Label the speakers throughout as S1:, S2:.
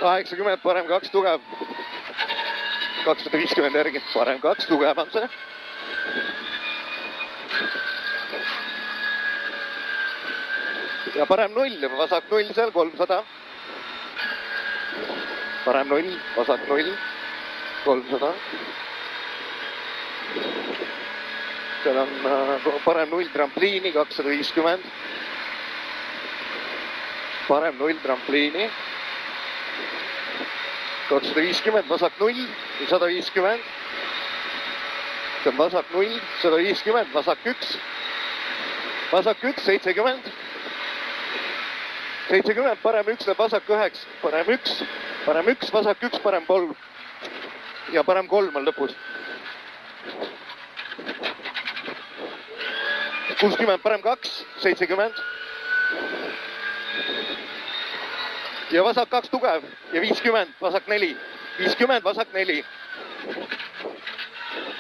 S1: 80, parem 2 tugev. 250 järgi, parem 2 tugev on see. Ja parem 0, vasak 0 seal 300. Parem 0, vasak 0, 300. Seal on parem 0 trampliini 250. Parem 0 trampliini 250, vasak 0 150. See on vasak 0 150, vasak 1. Vasak 1 70. 70, parem 1 läheb vasak 9. Parem 1, parem 1, vasak 1, parem 3. Ja parem 3 on lõpus. 60, parem 2, 70. Ja vasak 2 tugev ja 50, vasak 4. 50, vasak 4.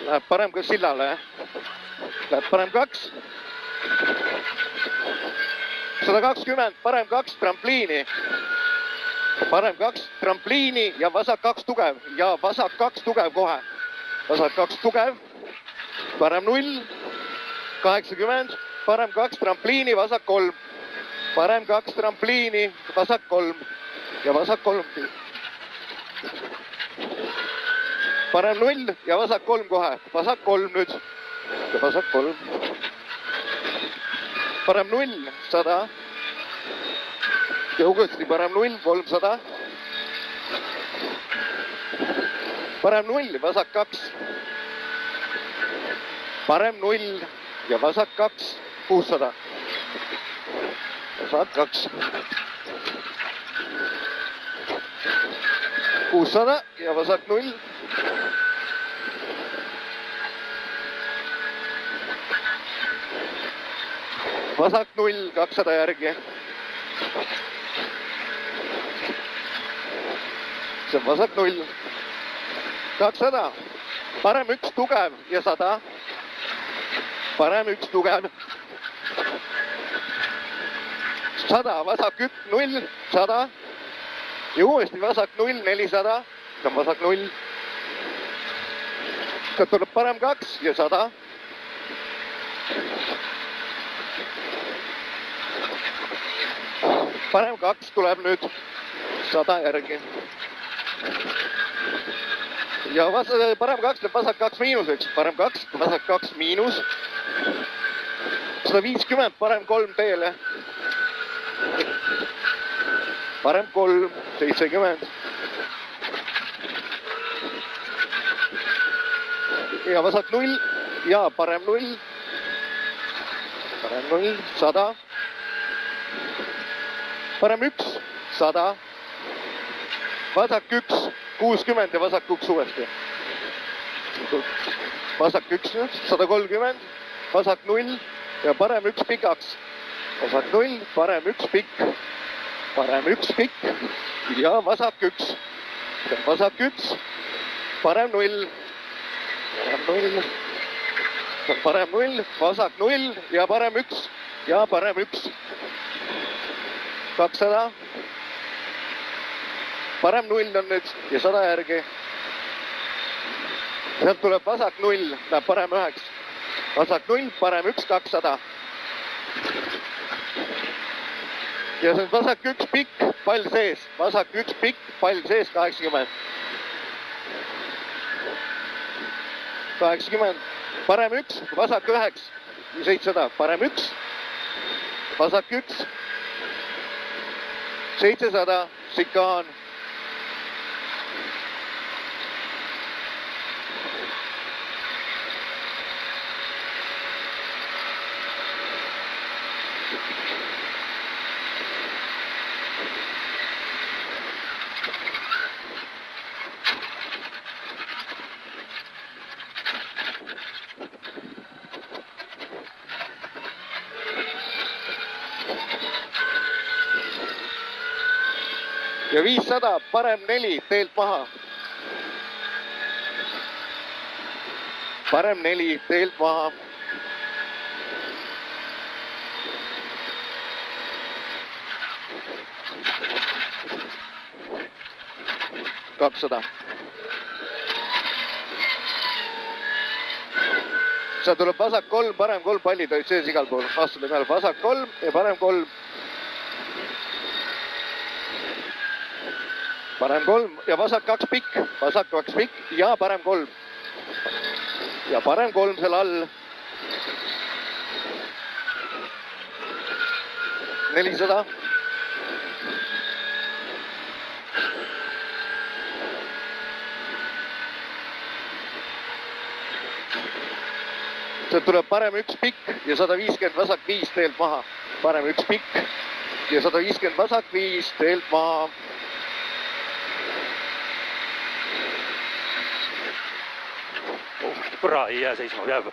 S1: Läheb parem ka sillale. Läheb parem 2. 120, parem 2 trampliini. Parem 2 trampliini ja vasak 2 tugev. Ja vasak 2 tugev kohe. Vasak 2 tugev. Parem 0. 80, parem 2 trampliini, vasak 3. Parem 2 trampliini, vasak 3. Ja vasak 3. Parem 0 ja vasak 3 kohe. Vasak 3 nüüd. Ja vasak 3. Parem 0, 100. Ja uuesti parem 0, 300. Parem 0, vasak 2. Parem 0 ja vasak 2, 600. Vasak 2. 600 ja vasak 0. Vasak 0, 200 järgi. See on vasak 0. 200. Parem 1 tugev ja 100. Parem 1 tugev. 100, vasak 1, 0, 100. Ja uuesti vasak 0, 400. See on vasak 0. Sealt tuleb parem 2 ja 100. Parem 2 tuleb nüüd 100 järgi. Ja parem 2 läheb vasak 2 miinuseks. Parem 2, vasak 2 miinus. 150, parem 3 teele. Parem 3, 70. Ja vasak 0 ja parem 0. Parem 0, 100. Parem 1, 100. Vasak 1, 60 ja vasak 1 uuesti. Vasak 1, 130. Vasak 0 ja parem 1 pikaks. Vasak 0, parem 1 pikk. Parem 1 pikk ja vasak 1. Vasak 1, parem 0. Parem 0. Parem 0, vasak 0 ja parem 1. Ja parem 1. 200. Parem 0 on nüüd ja 100 järgi. Sealt tuleb vasak 0, läheb parem 9. Vasak 0, parem 1, 200. Ja see on vasak 1 pikk, pall sees. Vasak 1 pikk, pall sees 80. 80. Parem 1, vasak 9. 700. Parem 1. Vasak 1. 700. Sikaan. Ja 500, parem 4, teelt maha. Parem 4, teelt maha. 200. seal tuleb vasak 3, parem 3, pallid olid sees igal pool, astume peale, vasak 3 ja parem 3. parem 3 ja vasak 2 pikk, vasak 2 pikk ja parem 3. ja parem 3 seal all. 400. sealt tuleb parem 1 pikk ja 150 vasak 5 teelt maha. parem 1 pikk ja 150 vasak 5 teelt maha.
S2: Kurat, ei jää seisma, jääb.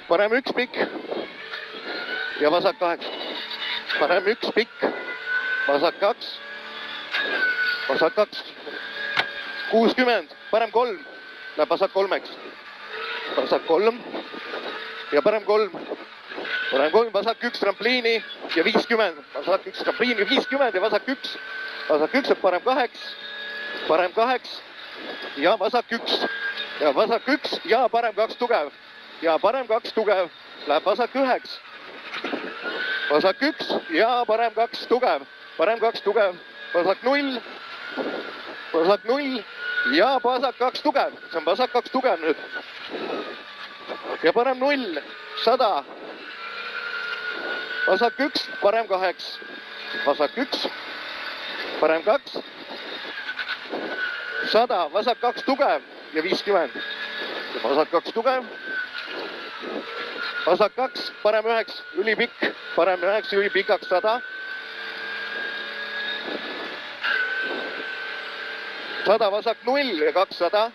S1: parem 1 pikk ja vasak 8. parem 1 pikk, vasak 2. vasak 2. 60, parem 3. Läheb vasak 3-ks. vasak 3 ja parem 3. parem 3, vasak 1 trampliini ja 50. vasak 1 trampliini 50 ja vasak 1. vasak 1 on parem 8. parem 8 ja vasak 1. ja vasak 1 ja parem 2 tugev. ja parem 2 tugev. Läheb vasak 9. vasak 1 ja parem 2 tugev. parem 2 tugev. vasak 0. vasak 0 ja vasak 2 tugev. see on vasak 2 tugev nüüd. ja parem 0, 100. vasak 1, parem 8. vasak 1, parem 2. 100, vasak 2 tugev ja 50. vasak 2 tugev. vasak 2, parem 9, ülipikk. parem 9, ülipikaks 100. 100 vasak 0 ja 200.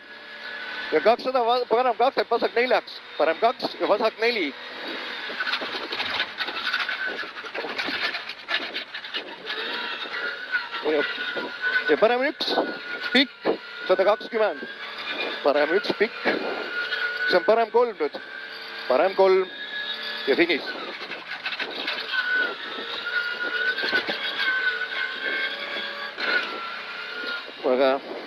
S1: ja 200 parem 2 läheb vasak 4-ks. parem 2 ja vasak 4. ja parem 1 pikk, 120. parem 1 pikk. see on parem 3 nüüd. parem 3 ja finiš. väga hea.